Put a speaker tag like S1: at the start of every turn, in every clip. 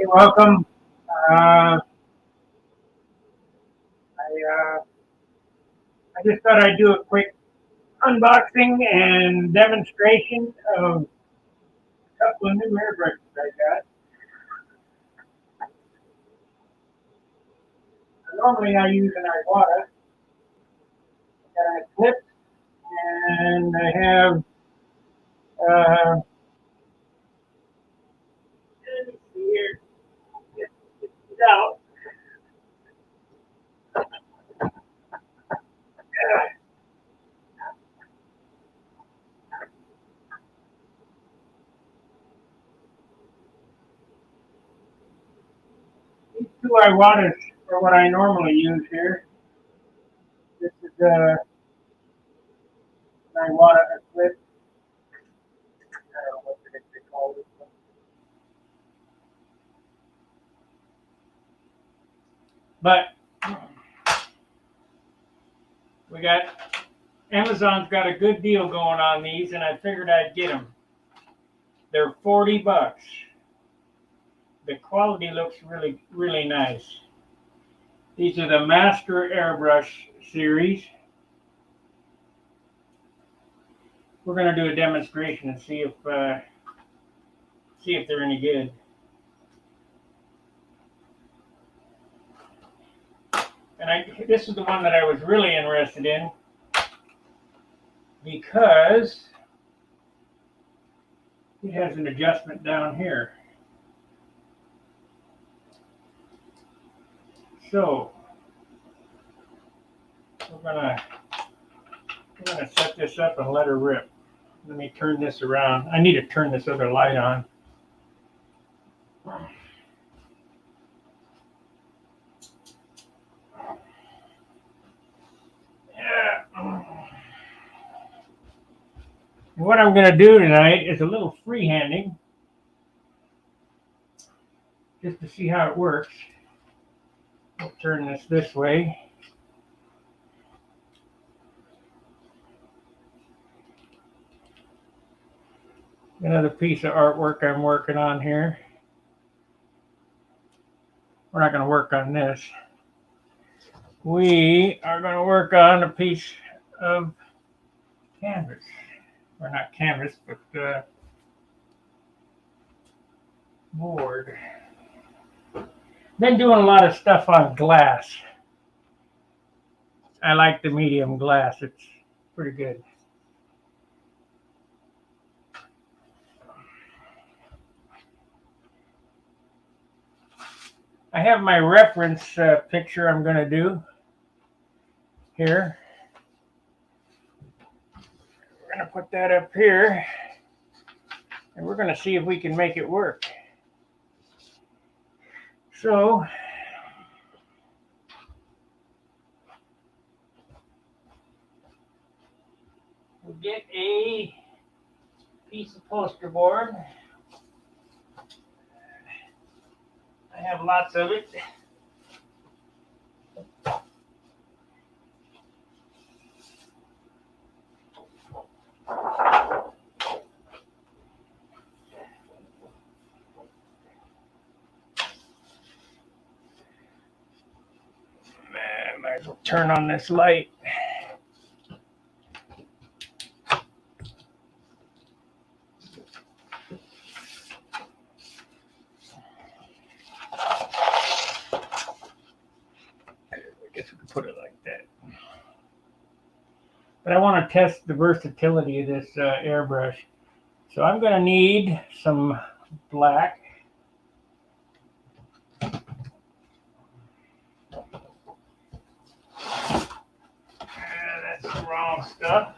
S1: You're welcome. I just thought I'd do a quick unboxing and demonstration of a couple of new airbrushes I got. Normally I use an Iwata. I got a clip and I have let me see here. Get it out. These two Iwatas are what I normally use here. This is an Iwata clip. I don't know what they call this one. But we got Amazon's got a good deal going on these, and I figured I'd get them. They're $40. The quality looks really, really nice. These are the Master Airbrush series. We're going to do a demonstration and see if they're any good. And this is the one that I was really interested in because it has an adjustment down here. So we're gonna set this up and let her rip. Let me turn this around. I need to turn this other light on. Yeah. What I'm going to do tonight is a little freehanding, just to see how it works. I'll turn this way. Another piece of artwork I'm working on here. We're not going to work on this. We are going to work on a piece of canvas. Or not canvas, but board. Been doing a lot of stuff on glass. I like the medium glass. It's pretty good. I have my reference picture I'm going to do here. We're going to put that up here, and we're going to see if we can make it work. So, we'll get a piece of poster board. I have lots of it. Man, might as well turn on this light. Put it like that. But I want to test the versatility of this airbrush. So I'm going to need some black. That's the wrong stuff.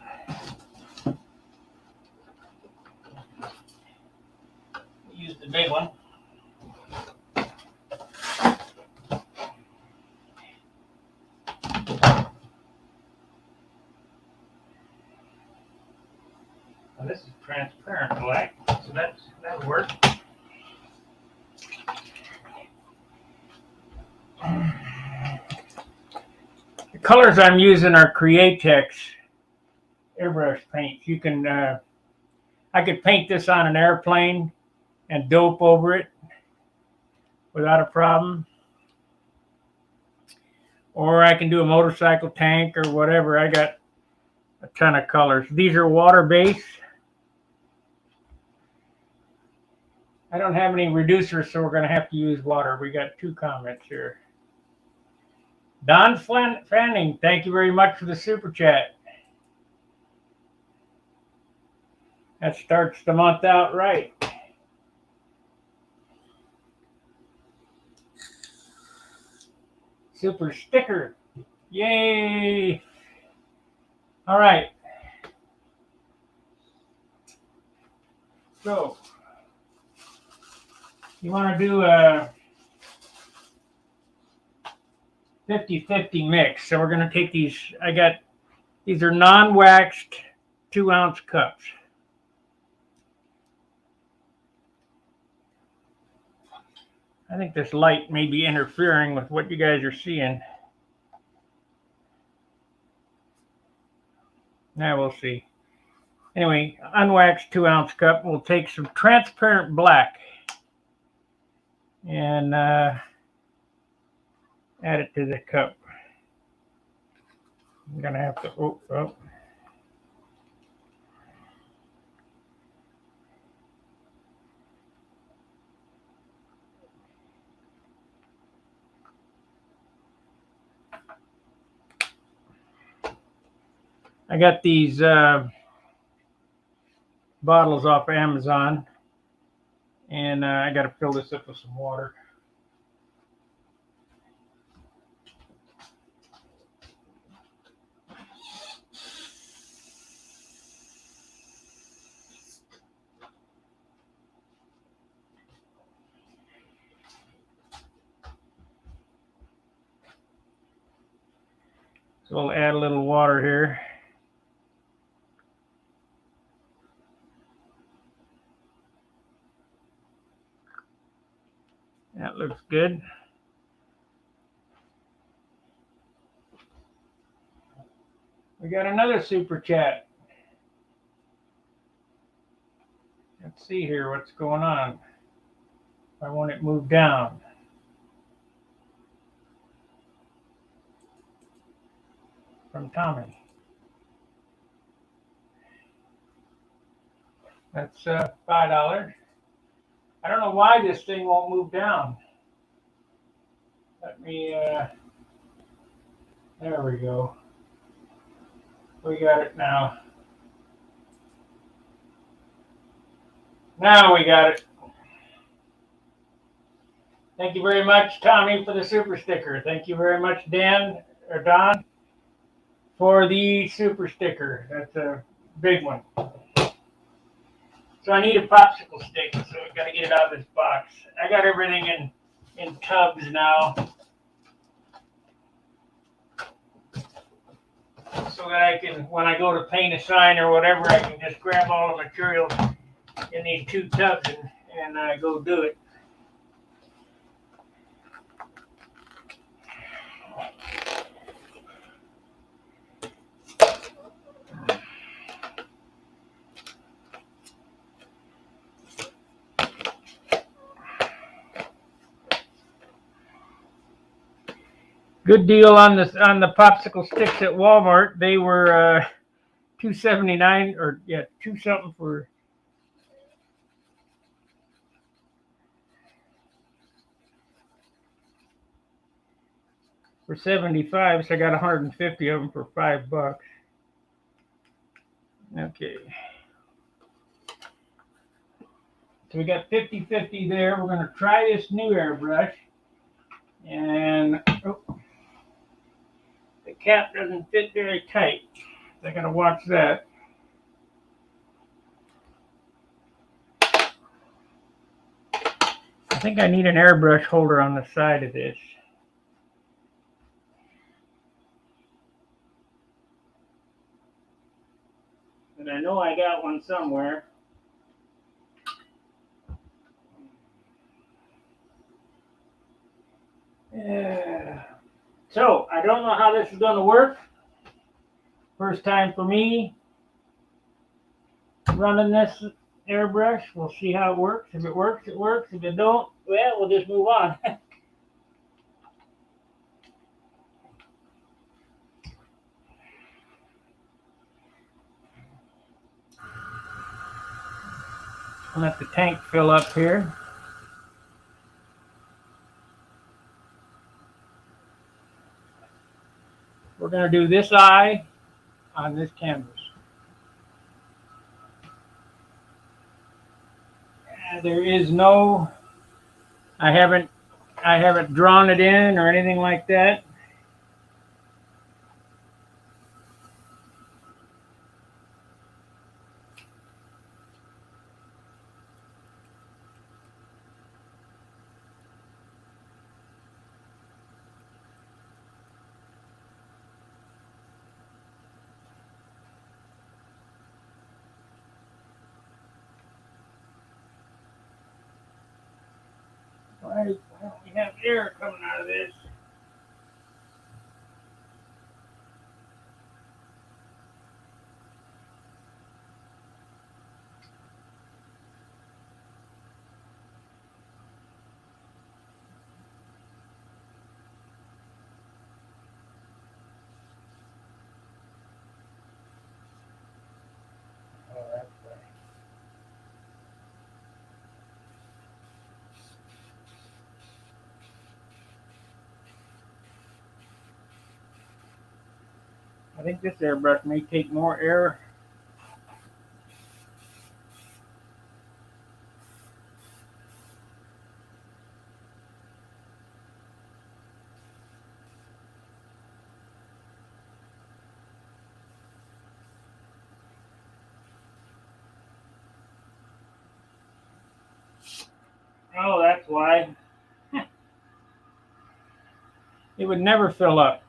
S1: Use the big one. Now this is transparent black, so that'll work. The colors I'm using are Createx airbrush paints. You can, I could paint this on an airplane and dope over it. without a problem. Or I can do a motorcycle tank or whatever. I got a ton of colors. These are water-based. I don't have any reducers, so we're going to have to use water. We got 2 comments here. Don Fanning, thank you very much for the super chat. That starts the month out right. Super sticker. Yay! All right. So, you want to do a 50-50 mix. So we're going to take these. These are non-waxed 2-ounce cups. I think this light may be interfering with what you guys are seeing. Now we'll see. Anyway, unwaxed 2-ounce cup. We'll take some transparent black and add it to the cup. I'm gonna have to. Oh. I got these bottles off Amazon, and I got to fill this up with some water. So we'll add a little water here. That looks good. We got another super chat. Let's see here what's going on. I want it moved down. From Tommy. That's $5. I don't know why this thing won't move down. Let me, there we go. We got it now. Now we got it. Thank you very much, Tommy, for the super sticker. Thank you very much, Dan, or Don, for the super sticker. That's a big one. So I need a popsicle stick, so I've got to get it out of this box. I got everything in tubs now, so that I can, when I go to paint a sign or whatever, I can just grab all the materials in these 2 tubs and go do it. Good deal on the popsicle sticks at Walmart. They were $2.79 or yeah, 2 something for $75. So I got 150 of them for $5. Okay. So we got 50-50 there. We're going to try this new airbrush, and the cap doesn't fit very tight. I got to watch that. I think I need an airbrush holder on the side of this. And I know I got one somewhere. Yeah. So, I don't know how this is going to work. First time for me running this airbrush. We'll see how it works. If it works, it works. If it don't, Well, we'll just move on. Let the tank fill up here. We're going to do this eye on this canvas. There is no, I haven't drawn it in or anything like that. Why don't we have air coming out of this? Oh, that's right. I think this airbrush may take more air. Oh, that's why. It would never fill up.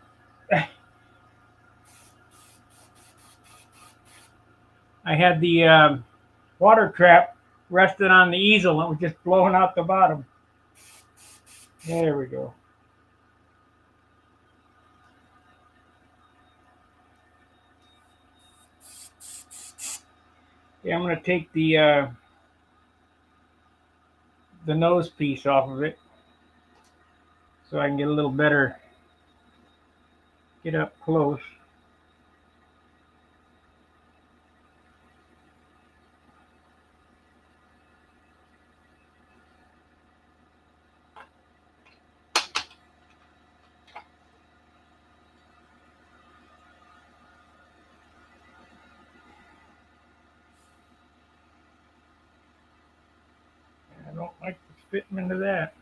S1: I had the water trap rested on the easel and it was just blowing out the bottom. There we go. Yeah, I'm going to take the nose piece off of it so I can get a little better, get up close. I don't like fitting into that.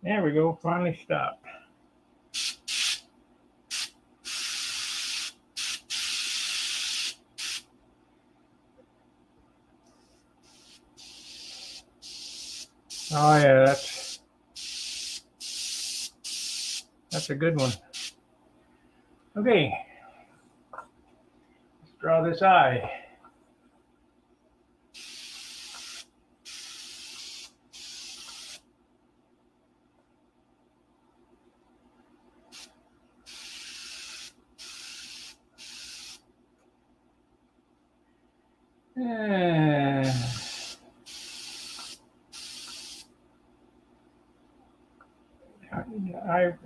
S1: There we go, finally stopped. Oh yeah, that's a good one. Okay, let's draw this eye.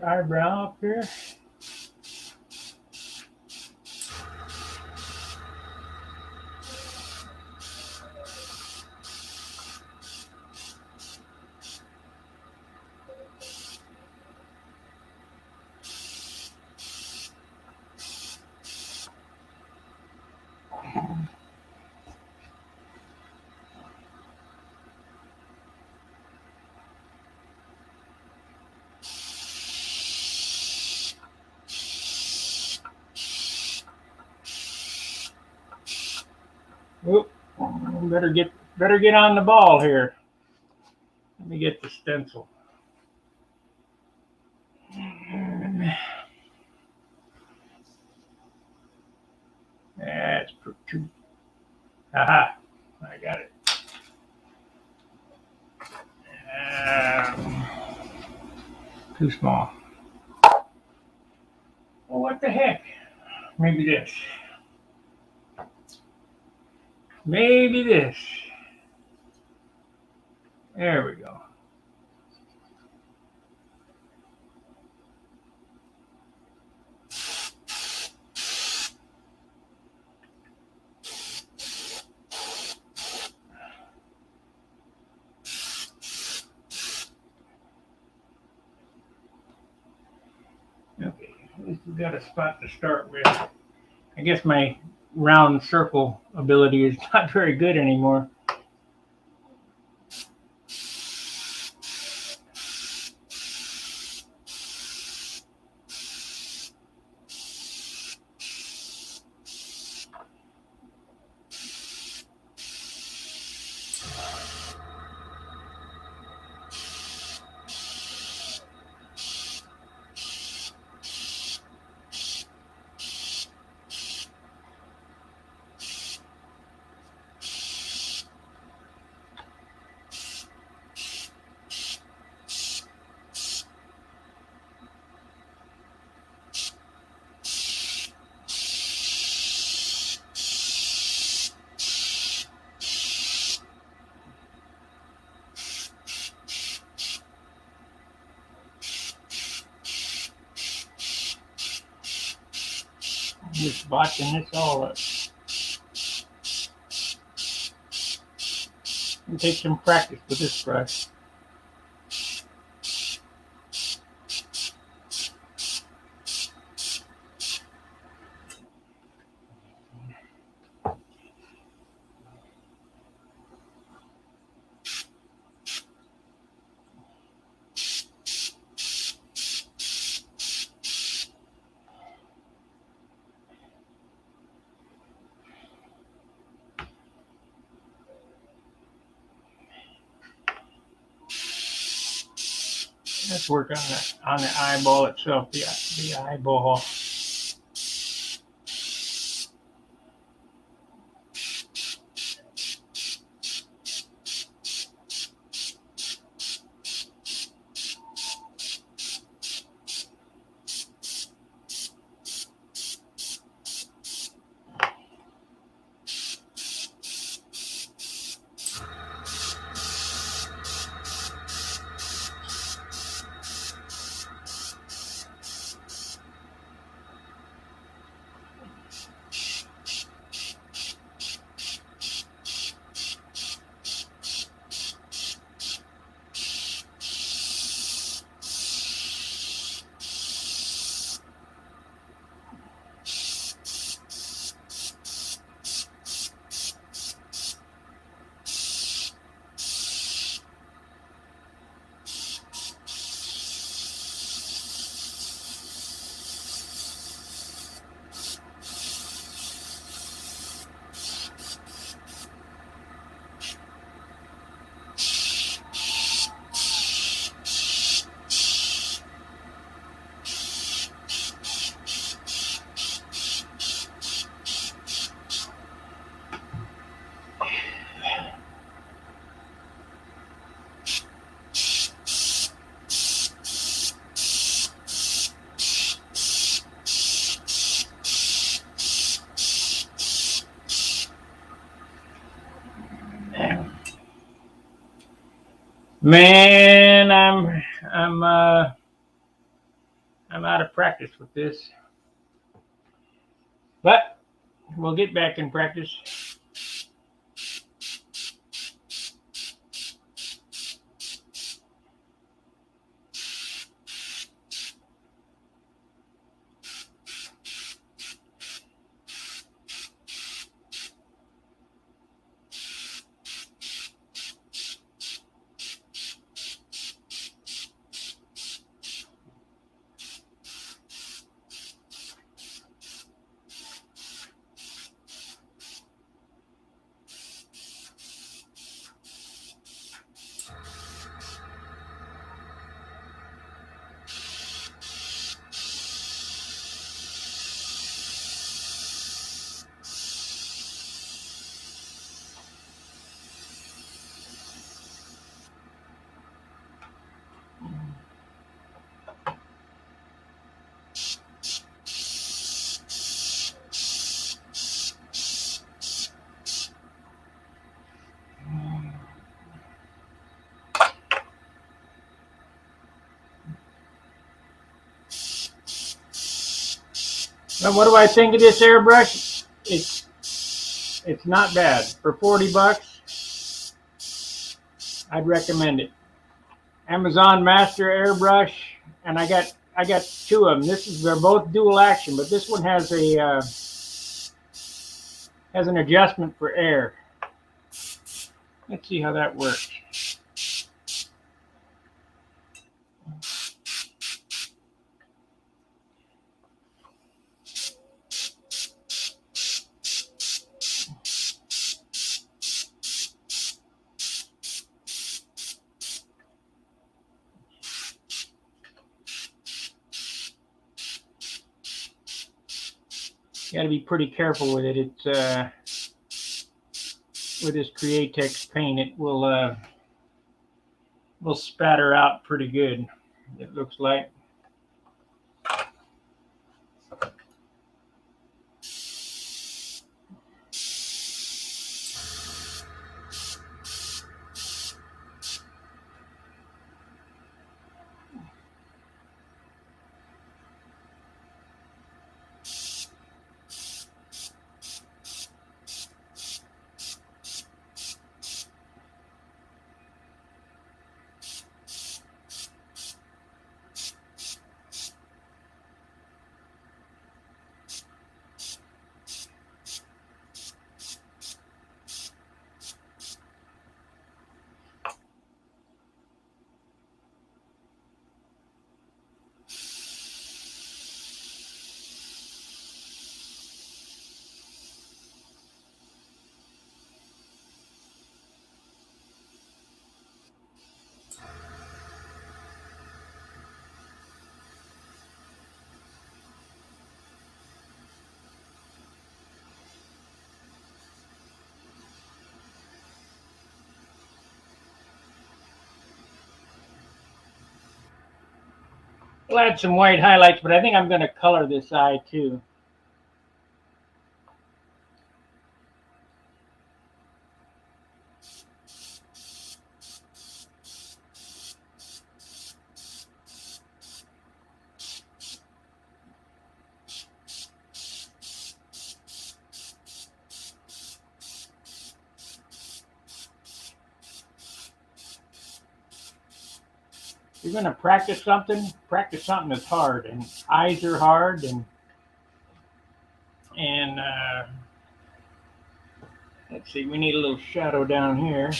S1: Eyebrow up here. Oop, better get on the ball here. Let me get the stencil. That's too. Aha! I got it. Too small. Well, what the heck? Maybe this. Maybe this. There we go. Okay, at least we've got a spot to start with. I guess my round circle ability is not very good anymore. I'm just botching this all up. It'll take some practice with this brush. Let's work on the eyeball itself, the eyeball. Man, I'm out of practice with this, but we'll get back in practice. Now, what do I think of this airbrush? It's not bad. For 40 bucks, I'd recommend it. Amazon Master Airbrush, and I got two of them. They're both dual action, but this one has an adjustment for air. Let's see how that works. You got to be pretty careful with it. It's with this Createx paint, it will spatter out pretty good. It looks like. We'll add some white highlights, but I think I'm going to color this eye too. You're going to practice something that's hard, and eyes are hard, and let's see, we need a little shadow down here.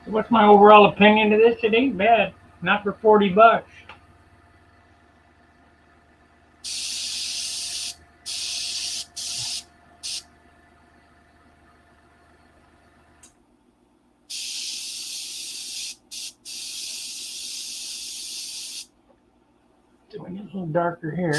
S1: So what's my overall opinion of this? It ain't bad. Not for 40 bucks. So we get a little darker here.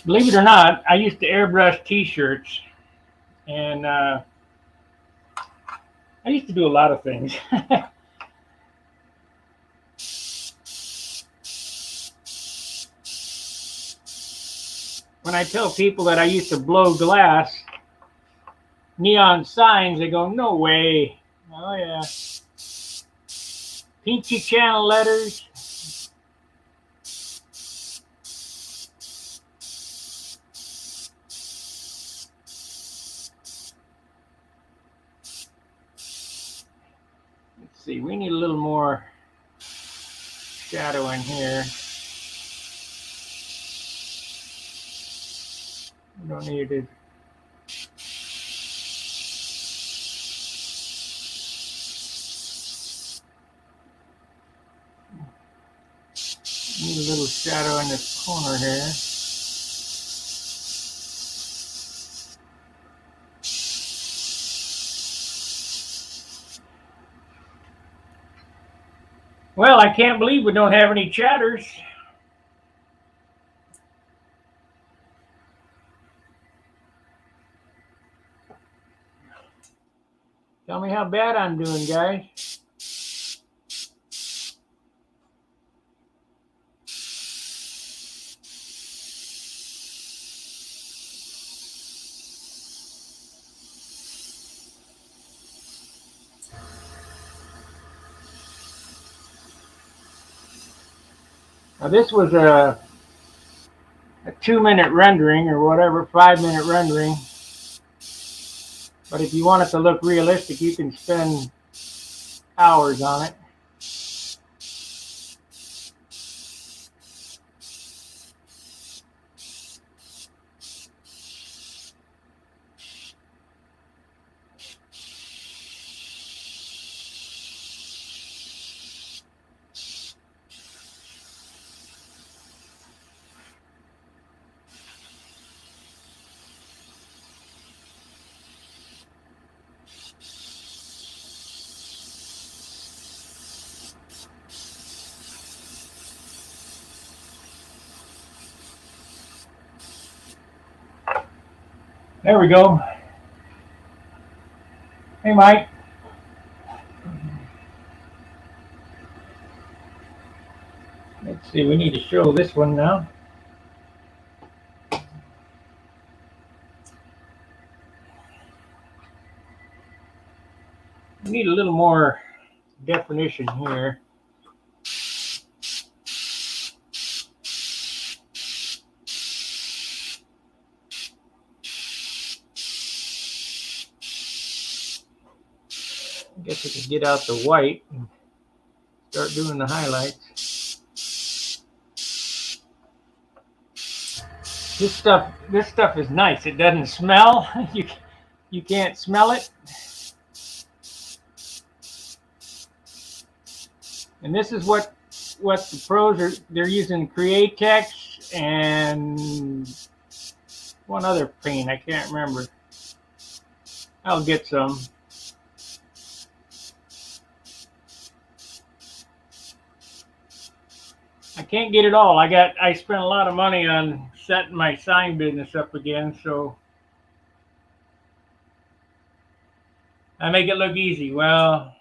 S1: Believe it or not, I used to airbrush t-shirts, and I used to do a lot of things. When I tell people that I used to blow glass, neon signs, they go, no way. Oh yeah. Peachy channel letters. Let's see, we need a little more shadow in here. We don't need it. Need a little shadow in this corner here. Well, I can't believe we don't have any chatters. Tell me how bad I'm doing, guys. Now this was a 2-minute rendering or whatever, 5-minute rendering. But if you want it to look realistic, you can spend hours on it. There we go. Hey, Mike. Let's see, we need to show this one now. We need a little more definition here. I guess we could get out the white and start doing the highlights. This stuff is nice. It doesn't smell. You can't smell it. And this is what the pros are. They're using Createx and one other paint. I can't remember. I'll get some. I can't get it all. I spent a lot of money on setting my sign business up again, so I make it look easy. Well,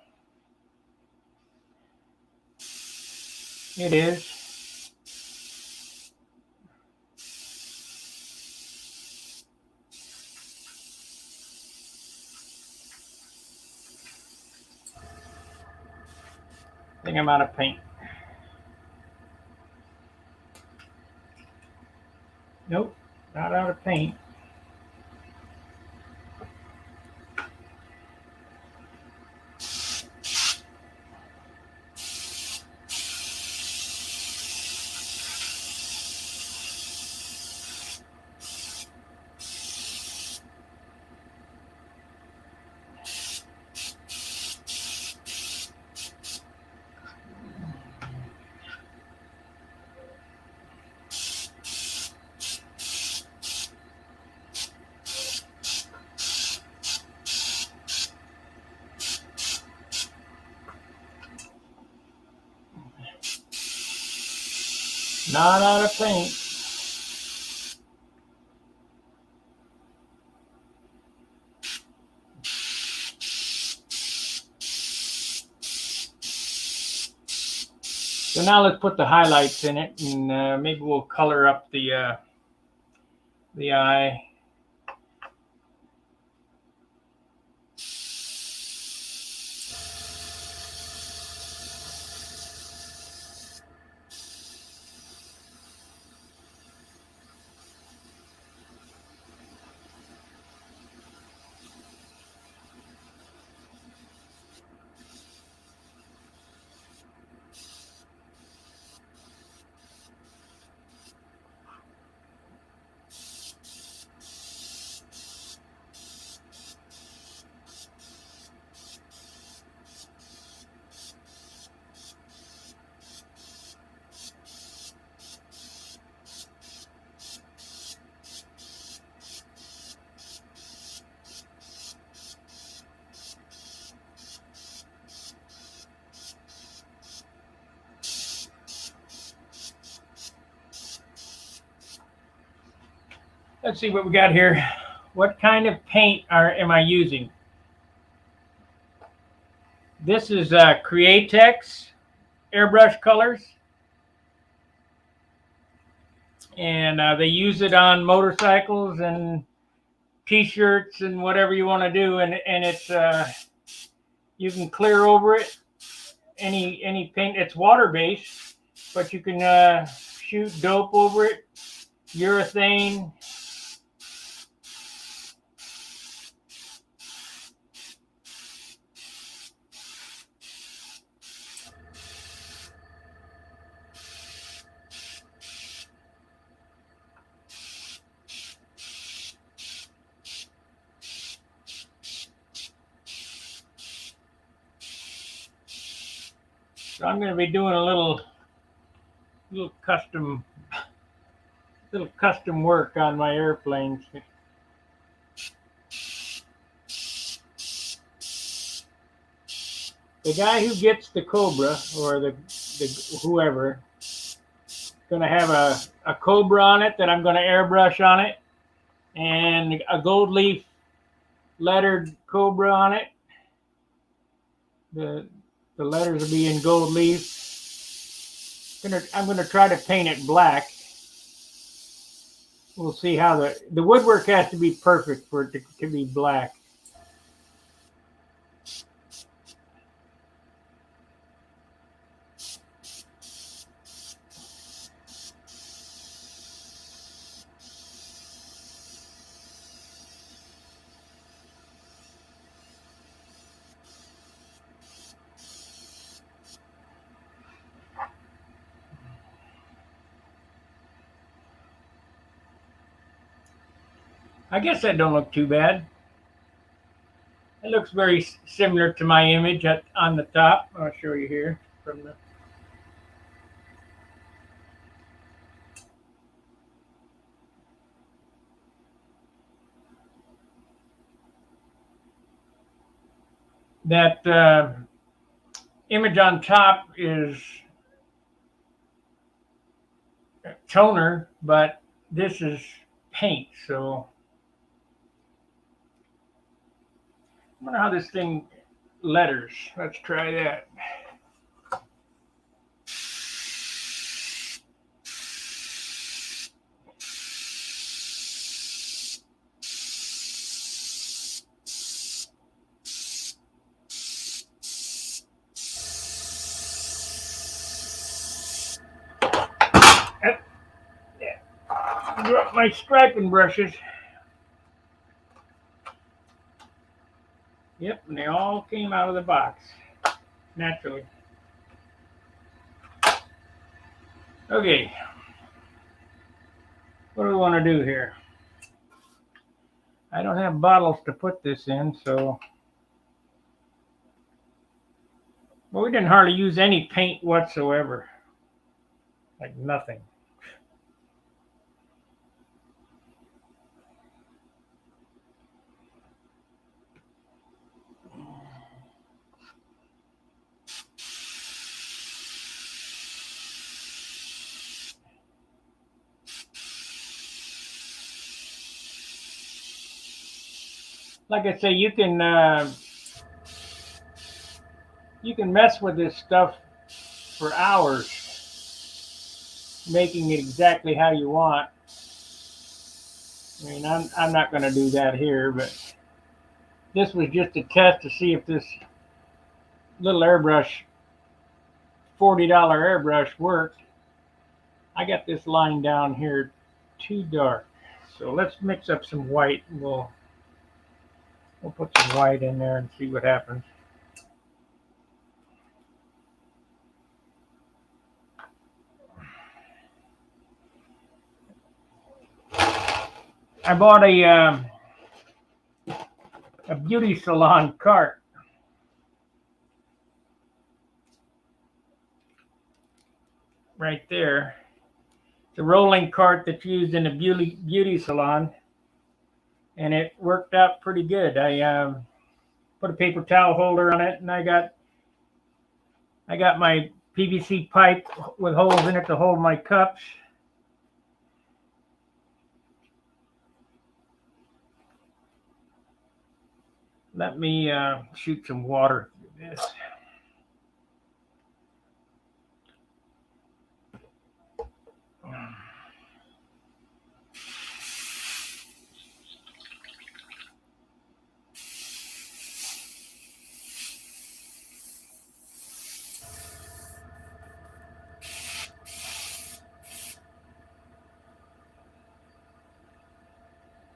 S1: it is. I think I'm out of paint. Nope, not out of paint. Not out of paint. So now let's put the highlights in it, and maybe we'll color up the eye. Let's see what we got here. What kind of paint am I using? This is Createx airbrush colors. And they use it on motorcycles and t-shirts and whatever you want to do. And it's you can clear over it any paint. It's water-based, but you can shoot dope over it, urethane. So I'm going to be doing a little custom work on my airplanes. The guy who gets the Cobra, or the whoever, going to have a Cobra on it that I'm going to airbrush on it, and a gold leaf lettered Cobra on it. The letters will be in gold leaf. I'm going to try to paint it black. We'll see how the woodwork has to be perfect for it to be black. I guess that don't look too bad. It looks very similar to my image on the top. I'll show you here from the. That image on top is toner, but this is paint, so I wonder how this thing letters. Let's try that. Drop my striping brushes. Yep, and they all came out of the box naturally. Okay, what do we want to do here? I don't have bottles to put this in, so well, we didn't hardly use any paint whatsoever, like nothing. Like I say, you can mess with this stuff for hours, making it exactly how you want. I mean, I'm not going to do that here, but this was just a test to see if this little airbrush, $40 airbrush worked. I got this line down here too dark, so let's mix up some white. We'll put some white in there and see what happens. I bought a beauty salon cart. Right there. It's a rolling cart that's used in a beauty salon, and it worked out pretty good. I put a paper towel holder on it, and I got my PVC pipe with holes in it to hold my cups. Let me shoot some water through this.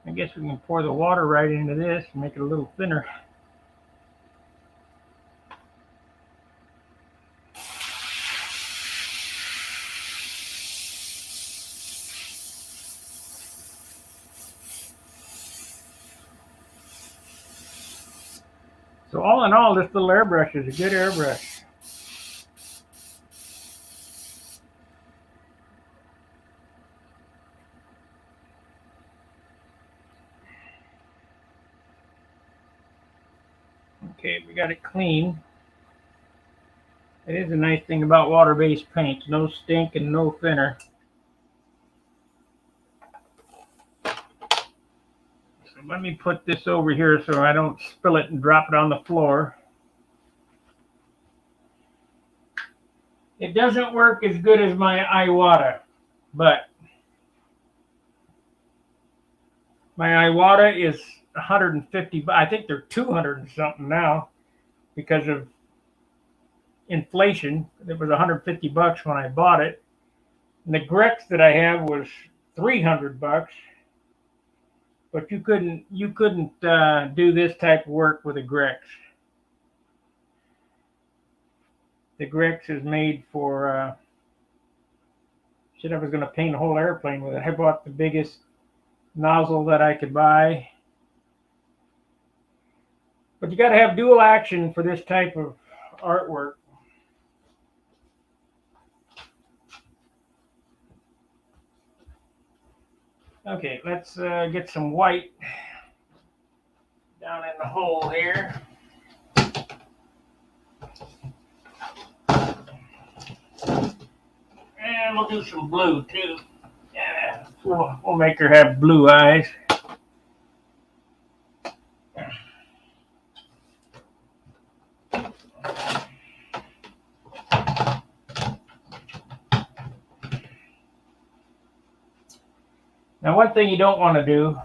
S1: I guess we can pour the water right into this and make it a little thinner. So all in all, this little airbrush is a good airbrush. Okay, we got it clean. It is a nice thing about water-based paints. No stink and no thinner. So let me put this over here so I don't spill it and drop it on the floor. It doesn't work as good as my Iwata, but my Iwata is 150. I think they're 200 and something now because of inflation. It was 150 bucks when I bought it. And the Grex that I have was 300 bucks. But you couldn't do this type of work with a Grex. The Grex is made for shit. I was going to paint a whole airplane with it. I bought the biggest nozzle that I could buy. But you got to have dual action for this type of artwork. Okay, let's get some white down in the hole here. And we'll do some blue too. Yeah, we'll make her have blue eyes. Now, one thing you don't want to do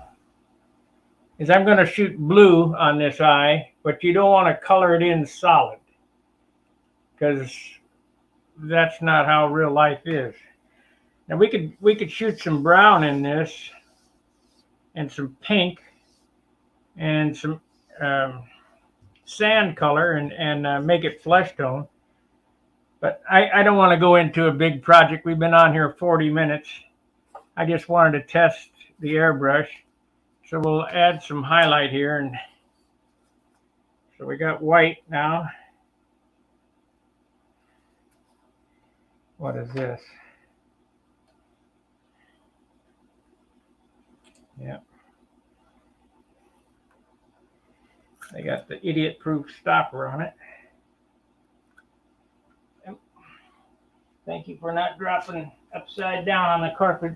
S1: is I'm going to shoot blue on this eye, but you don't want to color it in solid because that's not how real life is. Now we could shoot some brown in this and some pink and some sand color and make it flesh tone. But I don't want to go into a big project. We've been on here 40 minutes. I just wanted to test the airbrush. So we'll add some highlight here. And so we got white now. What is this? Yep. They got the idiot-proof stopper on it. Yep. Thank you for not dropping upside down on the carpet.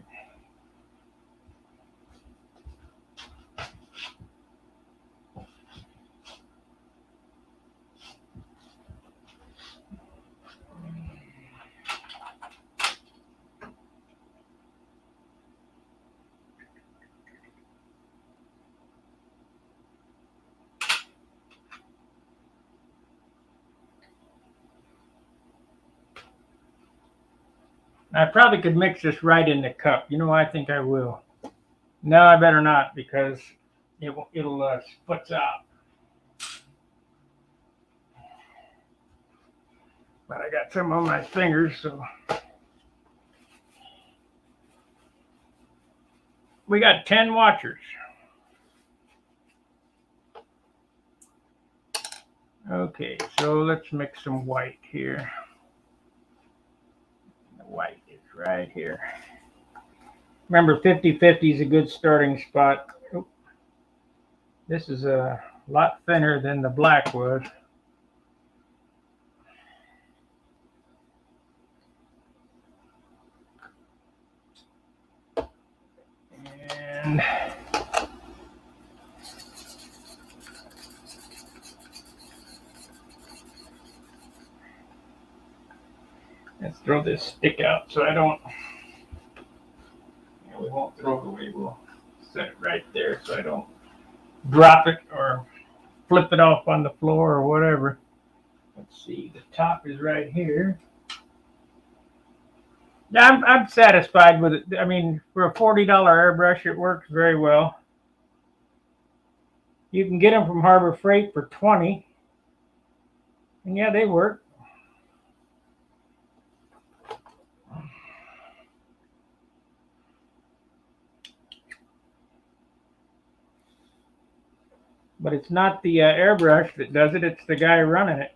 S1: I probably could mix this right in the cup. You know, I think I will. No, I better not because it'll split out. But I got some on my fingers, so. We got 10 watchers. Okay, so let's mix some white here. The white is right here. Remember, 50-50 is a good starting spot. Oh, this is a lot thinner than the black was. And Let's throw this stick out so I don't. We won't throw it away. We'll set it right there so I don't drop it or flip it off on the floor or whatever. Let's see. The top is right here. Yeah, I'm satisfied with it. I mean, for a $40 airbrush, it works very well. You can get them from Harbor Freight for $20, and yeah, they work. But it's not the airbrush that does it; it's the guy running it.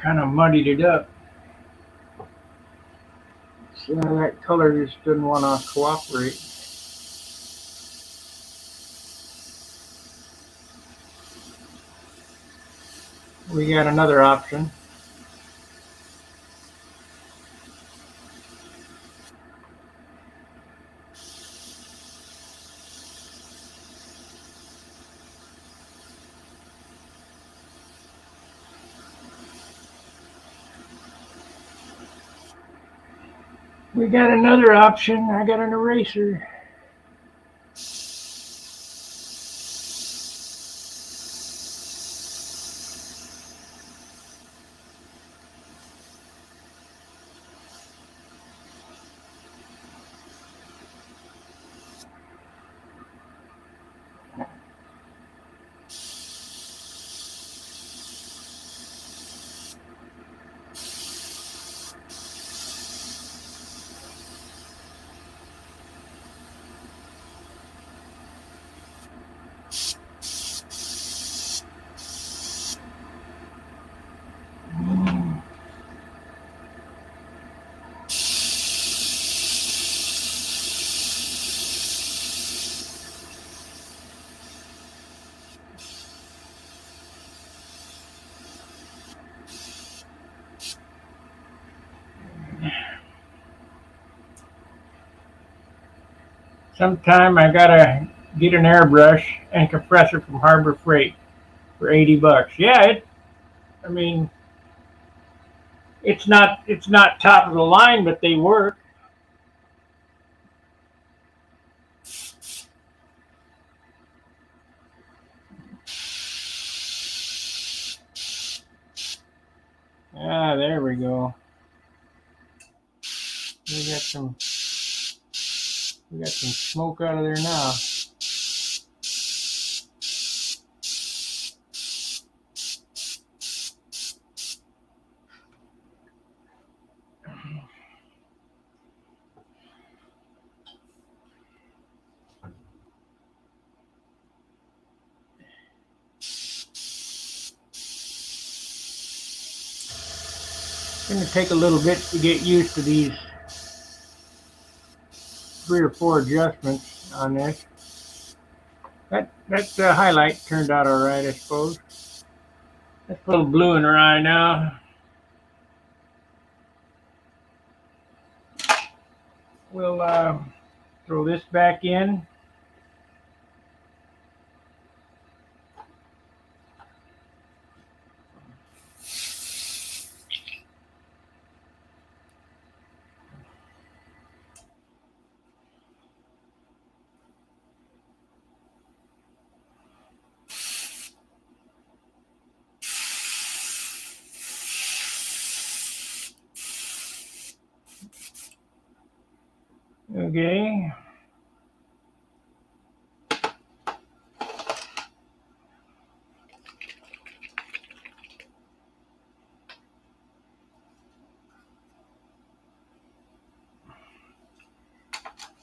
S1: Kind of muddied it up. So that color just didn't want to cooperate. We got another option. We got another option. I got an eraser. Sometime I gotta get an airbrush and compressor from Harbor Freight for $80. Yeah, I mean, it's not top of the line, but they work. Ah, there we go. We got some smoke out of there now. It's gonna take a little bit to get used to these 3 or 4 adjustments on this. That highlight turned out all right, I suppose. Let's put a little blue in her eye now. We'll throw this back in. Okay.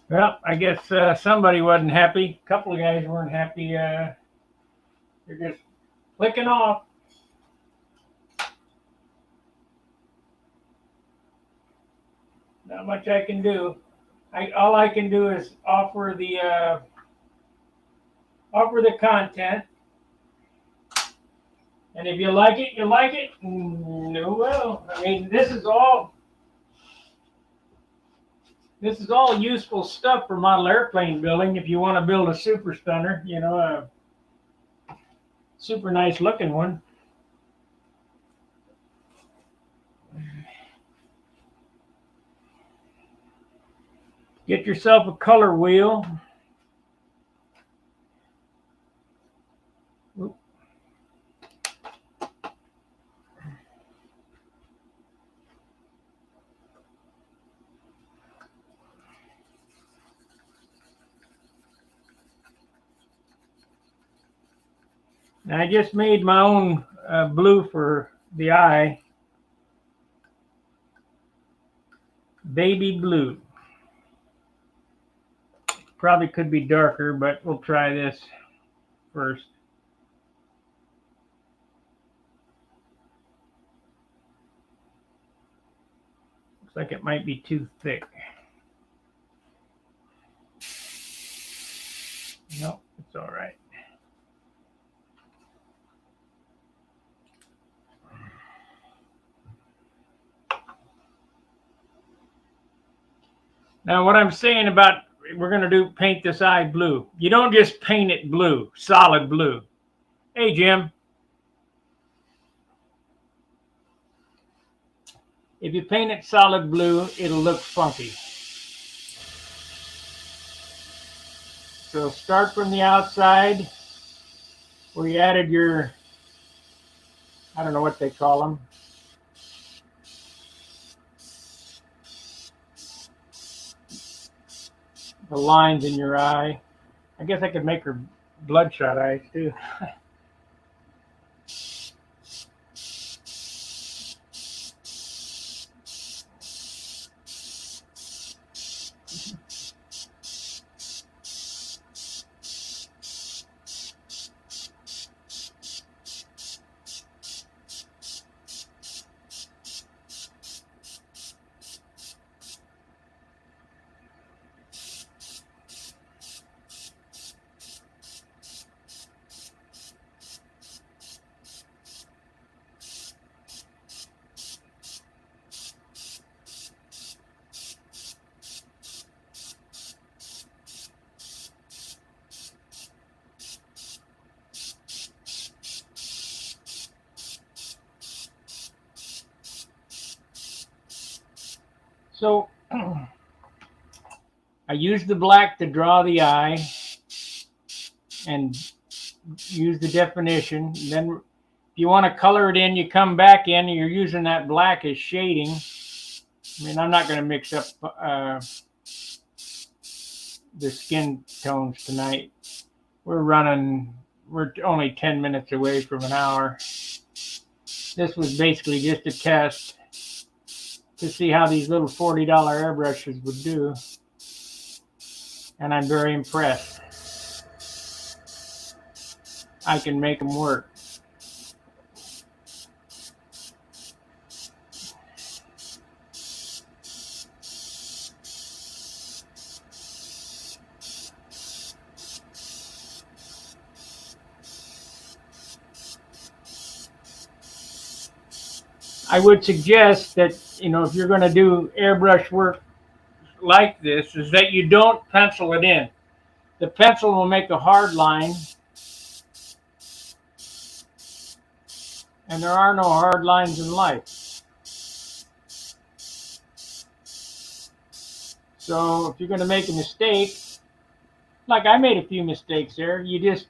S1: Well, I guess somebody wasn't happy. A couple of guys weren't happy. They're just clicking off. Not much I can do. All I can do is offer the content, and if you like it, you like it. No, well, I mean, this is all useful stuff for model airplane building. If you want to build a super stunner, you know, a super nice looking one. Get yourself a color wheel. Now, I just made my own blue for the eye. Baby blue. Probably could be darker, but we'll try this first. Looks like it might be too thick. No, it's all right. Now, what I'm saying about we're going to paint this eye blue. You don't just paint it blue, solid blue. Hey, Jim. If you paint it solid blue, it'll look funky. So start from the outside where you added your, I don't know what they call them. The lines in your eye. I guess I could make her bloodshot eyes too. So I use the black to draw the eye and use the definition. Then if you want to color it in, you come back in and you're using that black as shading. I mean, I'm not going to mix up the skin tones tonight. We're only 10 minutes away from an hour. This was basically just a test to see how these little $40 airbrushes would do. And I'm very impressed. I can make them work. I would suggest that, you know, if you're going to do airbrush work like this, is that you don't pencil it in. The pencil will make a hard line, and there are no hard lines in life. So if you're going to make a mistake, like I made a few mistakes there, you just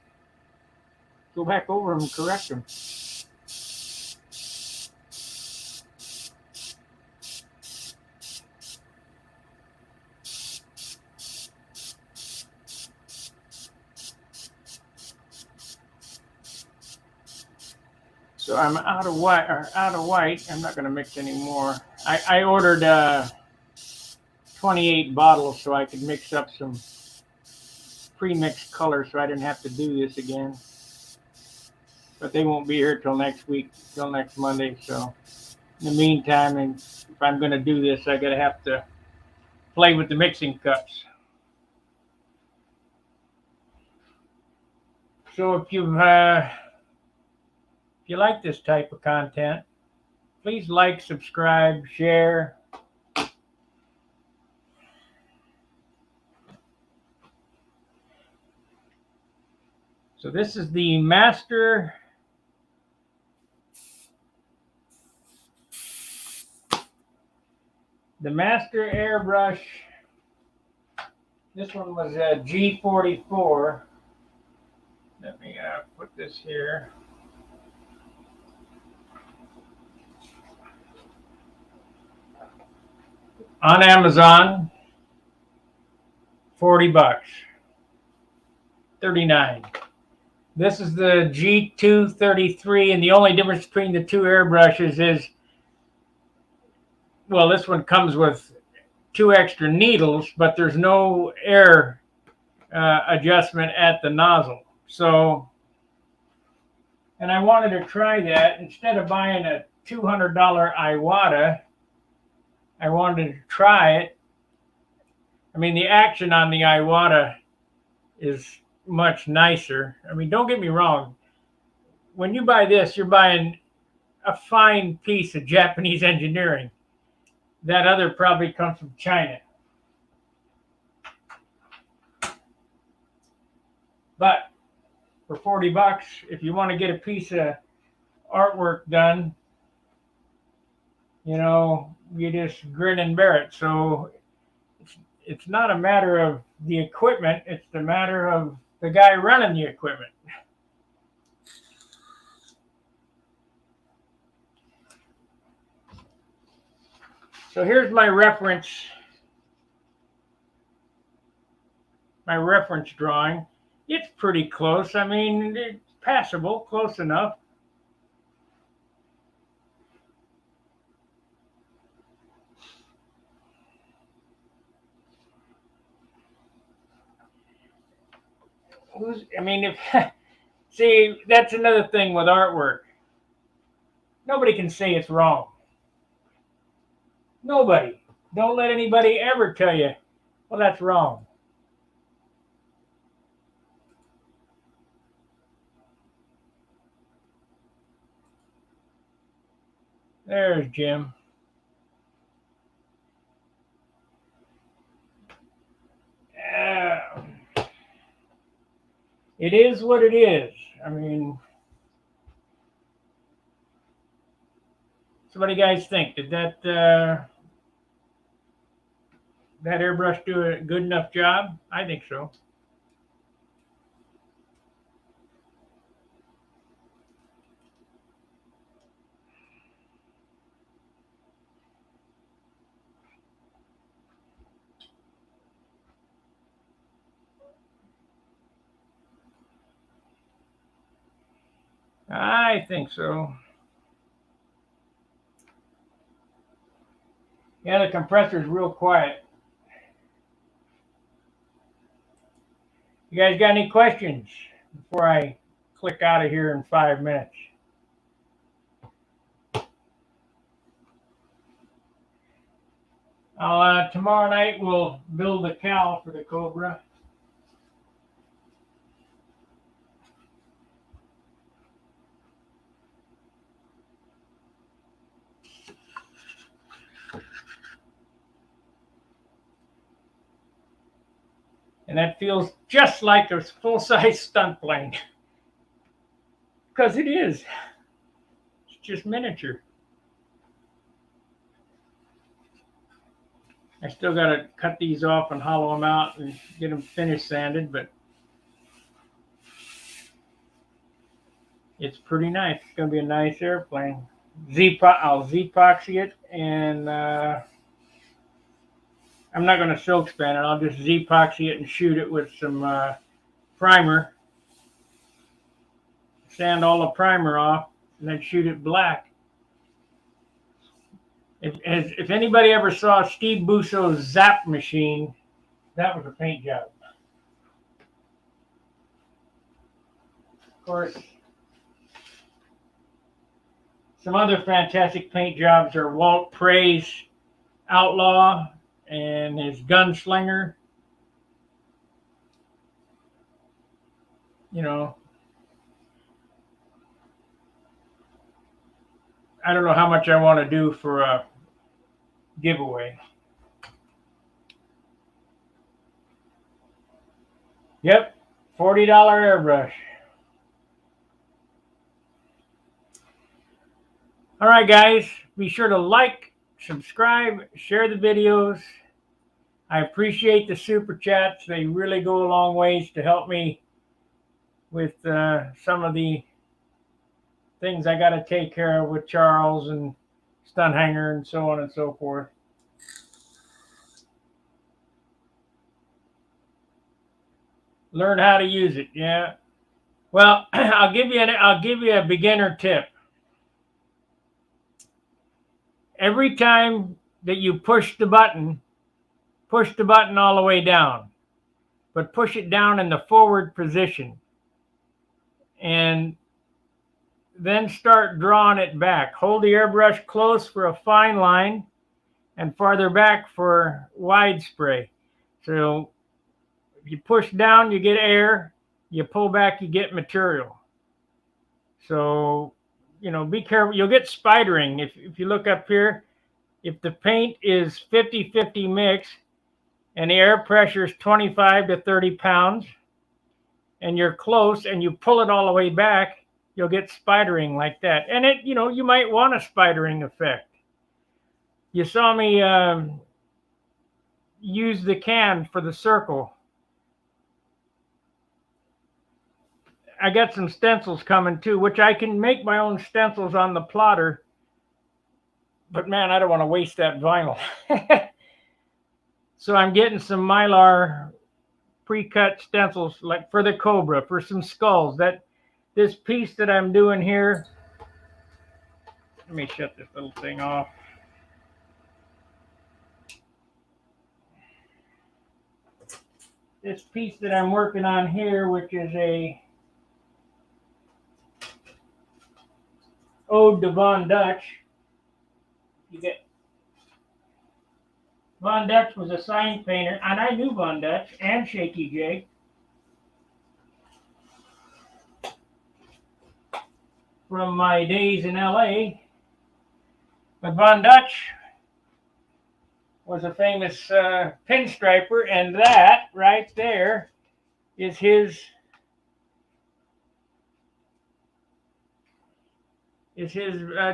S1: go back over them and correct them. So I'm out of white. I'm not going to mix anymore. I ordered 28 bottles so I could mix up some pre-mixed colors so I didn't have to do this again. But they won't be here till next week, till next Monday. So in the meantime, and if I'm going to do this, I gotta have to play with the mixing cups. So if you like this type of content, please like, subscribe, share. So this is the Master Airbrush. This one was a G44. Let me put this here. On Amazon, 40 bucks. 39. This is the G233, and the only difference between the two airbrushes is, well, this one comes with 2 extra needles, but there's no air adjustment at the nozzle. So, and I wanted to try that. Instead of buying a $200 Iwata, I wanted to try it. I mean, the action on the Iwata is much nicer. I mean, don't get me wrong. When you buy this, you're buying a fine piece of Japanese engineering. That other probably comes from China. But for 40 bucks, if you want to get a piece of artwork done, you know, you just grin and bear it. So it's not a matter of the equipment, it's the matter of the guy running the equipment. So here's my reference drawing. It's pretty close. I mean, it's passable, close enough. I mean, see, that's another thing with artwork. Nobody can say it's wrong. Nobody. Don't let anybody ever tell you, well, that's wrong. There's Jim. It is what it is. I mean, so what do you guys think? Did that airbrush do a good enough job? I think so. I think so. Yeah, the compressor's real quiet. You guys got any questions before I click out of here in 5 minutes? Tomorrow night we'll build a cowl for the Cobra. And that feels just like a full-size stunt plane. Because it is. It's just miniature. I still got to cut these off and hollow them out and get them finish sanded, but it's pretty nice. It's going to be a nice airplane. I'll Z-epoxy it, and I'm not going to silk span it. I'll just Z-epoxy it and shoot it with some primer. Sand all the primer off, and then shoot it black. If anybody ever saw Steve Busso's Zap machine, that was a paint job. Of course, some other fantastic paint jobs are Walt Prey's Outlaw and his Gunslinger. You know, I don't know how much I want to do for a giveaway. Yep, $40 airbrush. All right, guys, be sure to like, subscribe, share the videos. I appreciate the super chats. They really go a long ways to help me with some of the things I got to take care of with Charles and Stunhanger and so on and so forth. Learn how to use it. Yeah. Well, I'll give you a beginner tip. Every time that you push the button all the way down, but push it down in the forward position, and then start drawing it back. Hold the airbrush close for a fine line and farther back for wide spray. So if you push down, you get air. You pull back, you get material. So, you know, be careful. You'll get spidering. If you look up here, if the paint is 50-50 mix and the air pressure is 25 to 30 pounds and you're close and you pull it all the way back, you'll get spidering like that. And it, you know, you might want a spidering effect. You saw me use the can for the circle. I got some stencils coming too, which I can make my own stencils on the plotter. But man, I don't want to waste that vinyl. So I'm getting some Mylar pre-cut stencils, like for the Cobra, for some skulls. This piece that I'm doing here, let me shut this little thing off. This piece that I'm working on here, which is a ode to Von Dutch. You get Von Dutch was a sign painter, and I knew Von Dutch and Shaky J. From my days in LA. But Von Dutch was a famous pinstriper, and that right there is his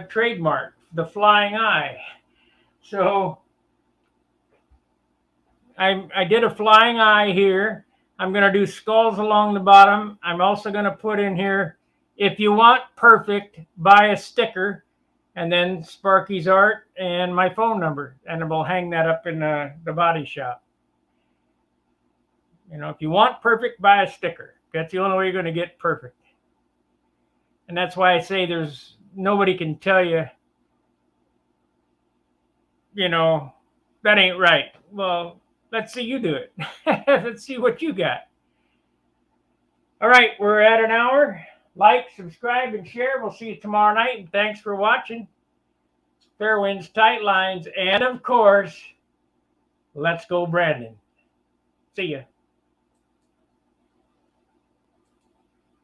S1: trademark, the flying eye. So I did a flying eye here. I'm going to do skulls along the bottom. I'm also going to put in here, if you want perfect, buy a sticker, and then Sparky's art and my phone number, and we'll hang that up in the body shop. You know, if you want perfect, buy a sticker. That's the only way you're going to get perfect. And that's why I say nobody can tell you, you know, that ain't right. Well, let's see you do it. Let's see what you got. All right, we're at an hour. Like, subscribe, and share. We'll see you tomorrow night. And thanks for watching. Fair winds, tight lines, and of course, let's go Brandon. See ya.